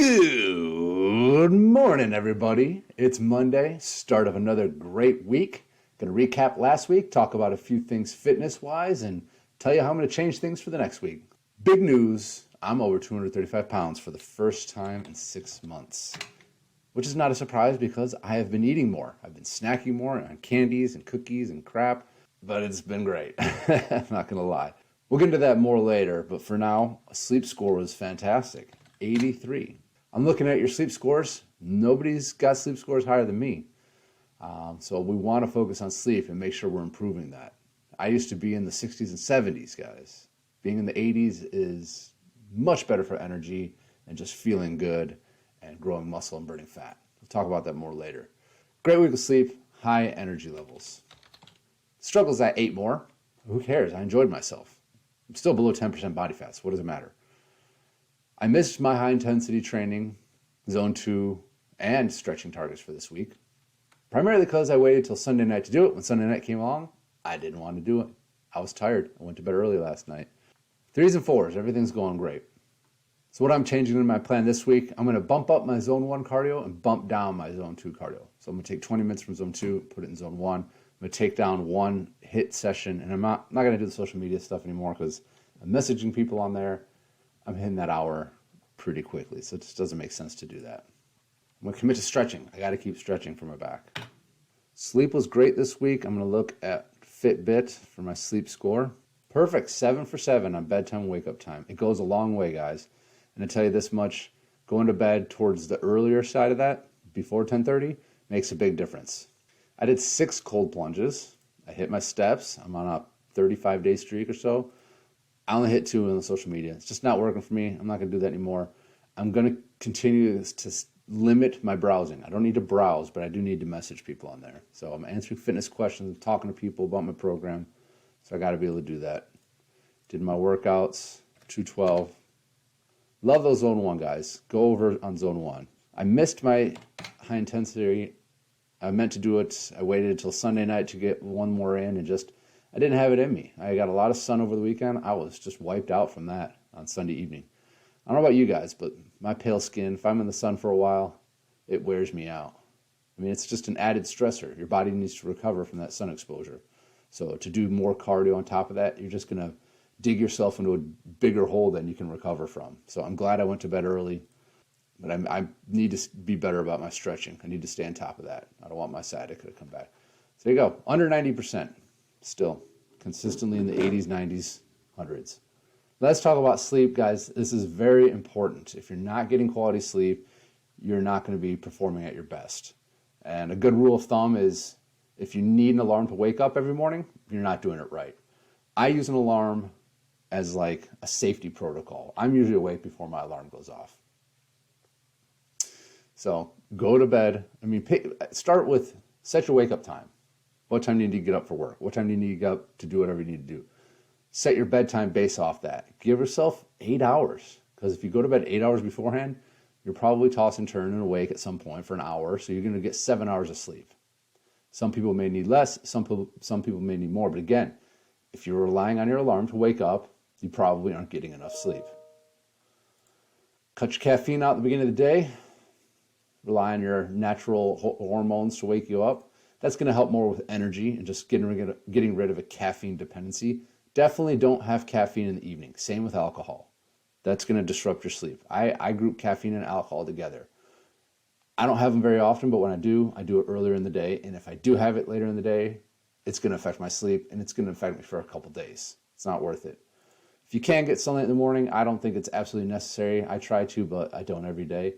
Good morning, everybody. It's Monday, start of another great week. Going to recap last week, talk about a few things fitness-wise, and tell you how I'm going to change things for the next week. Big news, I'm over 235 pounds for the first time in 6 months, which is not a surprise because I have been eating more. I've been snacking more on candies and cookies and crap, but it's been great. I'm not going to lie. We'll get into that more later, but for now, a sleep score was fantastic, 83. I'm looking at your sleep scores. Nobody's got sleep scores higher than me. So we want to focus on sleep and make sure we're improving that. I used to be in the 60s and 70s, guys. Being in the 80s is much better for energy and just feeling good and growing muscle and burning fat. We'll talk about that more later. Great week of sleep, high energy levels. Struggles I ate more. Who cares? I enjoyed myself. I'm still below 10% body fat, so what does it matter? I missed my high-intensity training, zone 2, and stretching targets for this week. Primarily because I waited till Sunday night to do it. When Sunday night came along, I didn't want to do it. I was tired. I went to bed early last night. 3s and 4s, everything's going great. So what I'm changing in my plan this week, I'm going to bump up my zone 1 cardio and bump down my zone 2 cardio. So I'm going to take 20 minutes from zone 2, put it in zone 1. I'm going to take down one HIIT session, and I'm not going to do the social media stuff anymore because I'm messaging people on there. I'm hitting that hour pretty quickly, so it just doesn't make sense to do that. I'm going to commit to stretching. I got to keep stretching for my back. Sleep was great this week. I'm going to look at Fitbit for my sleep score. Perfect, 7 for 7 on bedtime wake-up time. It goes a long way, guys. And to tell you this much, going to bed towards the earlier side of that, before 10:30, makes a big difference. I did 6 cold plunges. I hit my steps. I'm on a 35-day streak or so. I only hit 2 on the social media. It's just not working for me. I'm not going to do that anymore. I'm going to continue to limit my browsing. I don't need to browse, but I do need to message people on there. So I'm answering fitness questions, talking to people about my program. So I got to be able to do that. Did my workouts, 212. Love those zone 1 guys. Go over on zone 1. I missed my high intensity. I meant to do it. I waited until Sunday night to get one more in and I didn't have it in me. I got a lot of sun over the weekend. I was just wiped out from that on Sunday evening. I don't know about you guys, but my pale skin, if I'm in the sun for a while, it wears me out. I mean, it's just an added stressor. Your body needs to recover from that sun exposure. So to do more cardio on top of that, you're just going to dig yourself into a bigger hole than you can recover from. So I'm glad I went to bed early, but I need to be better about my stretching. I need to stay on top of that. I don't want my sciatica to come back. So there you go, under 90%. Still, consistently in the 80s, 90s, 100s. Let's talk about sleep, guys. This is very important. If you're not getting quality sleep, you're not going to be performing at your best. And a good rule of thumb is if you need an alarm to wake up every morning, you're not doing it right. I use an alarm as like a safety protocol. I'm usually awake before my alarm goes off. So go to bed. Start with set your wake up time. What time do you need to get up for work? What time do you need to get up to do whatever you need to do? Set your bedtime based off that. Give yourself 8 hours. Because if you go to bed 8 hours beforehand, you're probably tossing, turning, awake at some point for an hour. So you're going to get 7 hours of sleep. Some people may need less. Some people may need more. But again, if you're relying on your alarm to wake up, you probably aren't getting enough sleep. Cut your caffeine out at the beginning of the day. Rely on your natural hormones to wake you up. That's going to help more with energy and just getting rid of a caffeine dependency. Definitely don't have caffeine in the evening. Same with alcohol. That's going to disrupt your sleep. I group caffeine and alcohol together. I don't have them very often, but when I do it earlier in the day. And if I do have it later in the day, it's going to affect my sleep and it's going to affect me for a couple days. It's not worth it. If you can get sunlight in the morning, I don't think it's absolutely necessary. I try to, but I don't every day.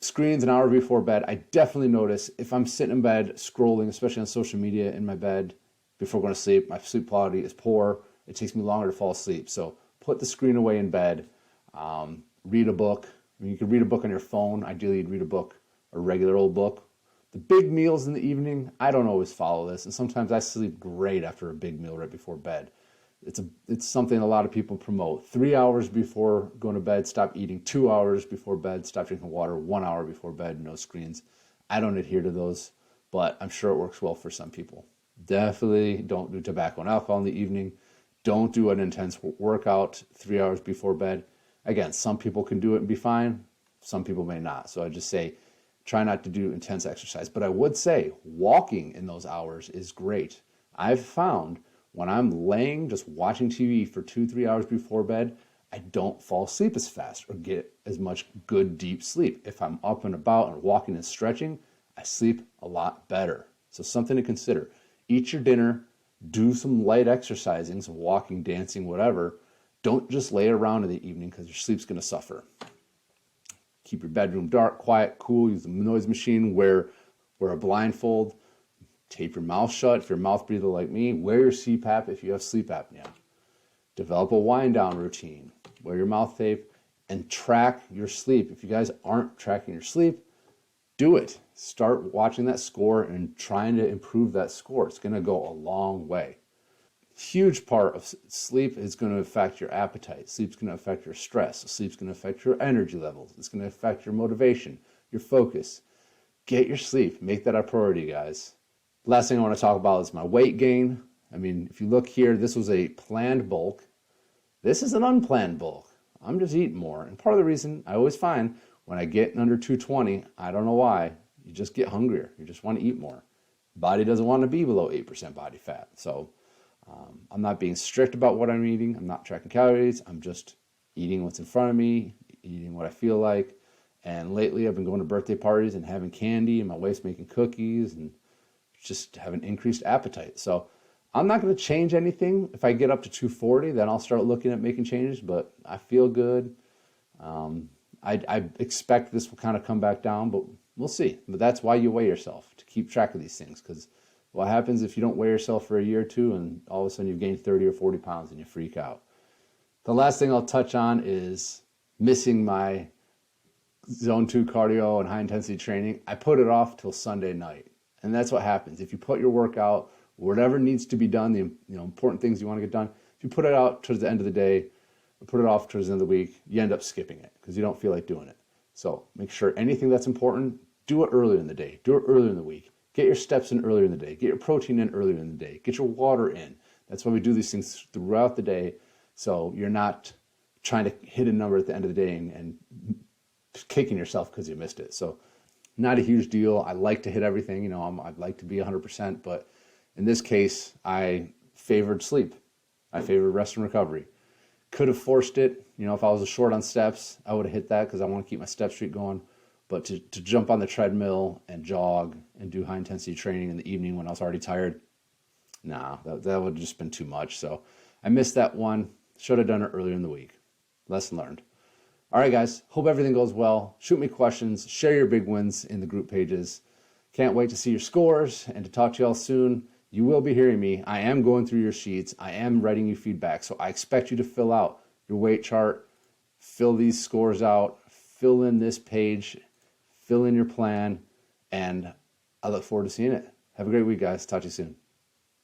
Screens an hour before bed. I definitely notice if I'm sitting in bed scrolling, especially on social media in my bed before going to sleep, my sleep quality is poor. It takes me longer to fall asleep. So put the screen away in bed. Read a book. You can read a book on your phone. Ideally, you'd read a book, a regular old book. The big meals in the evening, I don't always follow this. And sometimes I sleep great after a big meal right before bed. It's something a lot of people promote. 3 hours before going to bed, stop eating. 2 hours before bed, stop drinking water. 1 hour before bed, no screens. I don't adhere to those, but I'm sure it works well for some people. Definitely don't do tobacco and alcohol in the evening. Don't do an intense workout 3 hours before bed. Again, some people can do it and be fine. Some people may not. So I just say, try not to do intense exercise. But I would say walking in those hours is great. I've found when I'm laying just watching TV for 2-3 hours before bed, I don't fall asleep as fast or get as much good deep sleep. If I'm up and about and walking and stretching, I sleep a lot better. So something to consider. Eat your dinner, do some light exercising, so walking, dancing, whatever. Don't just lay around in the evening because your sleep's going to suffer. Keep your bedroom dark, quiet, cool. Use the noise machine. Wear a blindfold. Tape your mouth shut if you're a mouth breather like me. Wear your CPAP if you have sleep apnea. Develop a wind down routine. Wear your mouth tape and track your sleep. If you guys aren't tracking your sleep, do it. Start watching that score and trying to improve that score. It's going to go a long way. Huge part of sleep is going to affect your appetite. Sleep's going to affect your stress. Sleep's going to affect your energy levels. It's going to affect your motivation, your focus. Get your sleep. Make that a priority, guys. Last thing I want to talk about is my weight gain. I mean, if you look here, this was a planned bulk. This is an unplanned bulk. I'm just eating more. And part of the reason I always find when I get under 220, I don't know why, you just get hungrier. You just want to eat more. Body doesn't want to be below 8% body fat. So I'm not being strict about what I'm eating. I'm not tracking calories. I'm just eating what's in front of me, eating what I feel like. And lately I've been going to birthday parties and having candy, and my wife's making cookies and just have an increased appetite. So I'm not going to change anything. If I get up to 240, then I'll start looking at making changes, but I feel good. I expect this will kind of come back down, but we'll see. But that's why you weigh yourself, to keep track of these things, because what happens if you don't weigh yourself for a year or two and all of a sudden you've gained 30 or 40 pounds and you freak out. The last thing I'll touch on is missing my zone 2 cardio and high intensity training. I put it off till Sunday night. And that's what happens. If you put your workout, whatever needs to be done, the important things you want to get done, if you put it out towards the end of the day or put it off towards the end of the week, you end up skipping it because you don't feel like doing it. So make sure anything that's important, do it earlier in the day. Do it earlier in the week. Get your steps in earlier in the day. Get your protein in earlier in the day. Get your water in. That's why we do these things throughout the day, so you're not trying to hit a number at the end of the day and kicking yourself because you missed it. So not a huge deal. I like to hit everything. I'd like to be 100%, but in this case, I favored sleep. I favored rest and recovery. Could have forced it. If I was short on steps, I would have hit that because I want to keep my step streak going. But to jump on the treadmill and jog and do high intensity training in the evening when I was already tired, nah, that would have just been too much. So I missed that one. Should have done it earlier in the week. Lesson learned. All right, guys. Hope everything goes well. Shoot me questions. Share your big wins in the group pages. Can't wait to see your scores and to talk to y'all soon. You will be hearing me. I am going through your sheets. I am writing you feedback. So I expect you to fill out your weight chart, fill these scores out, fill in this page, fill in your plan, and I look forward to seeing it. Have a great week, guys. Talk to you soon.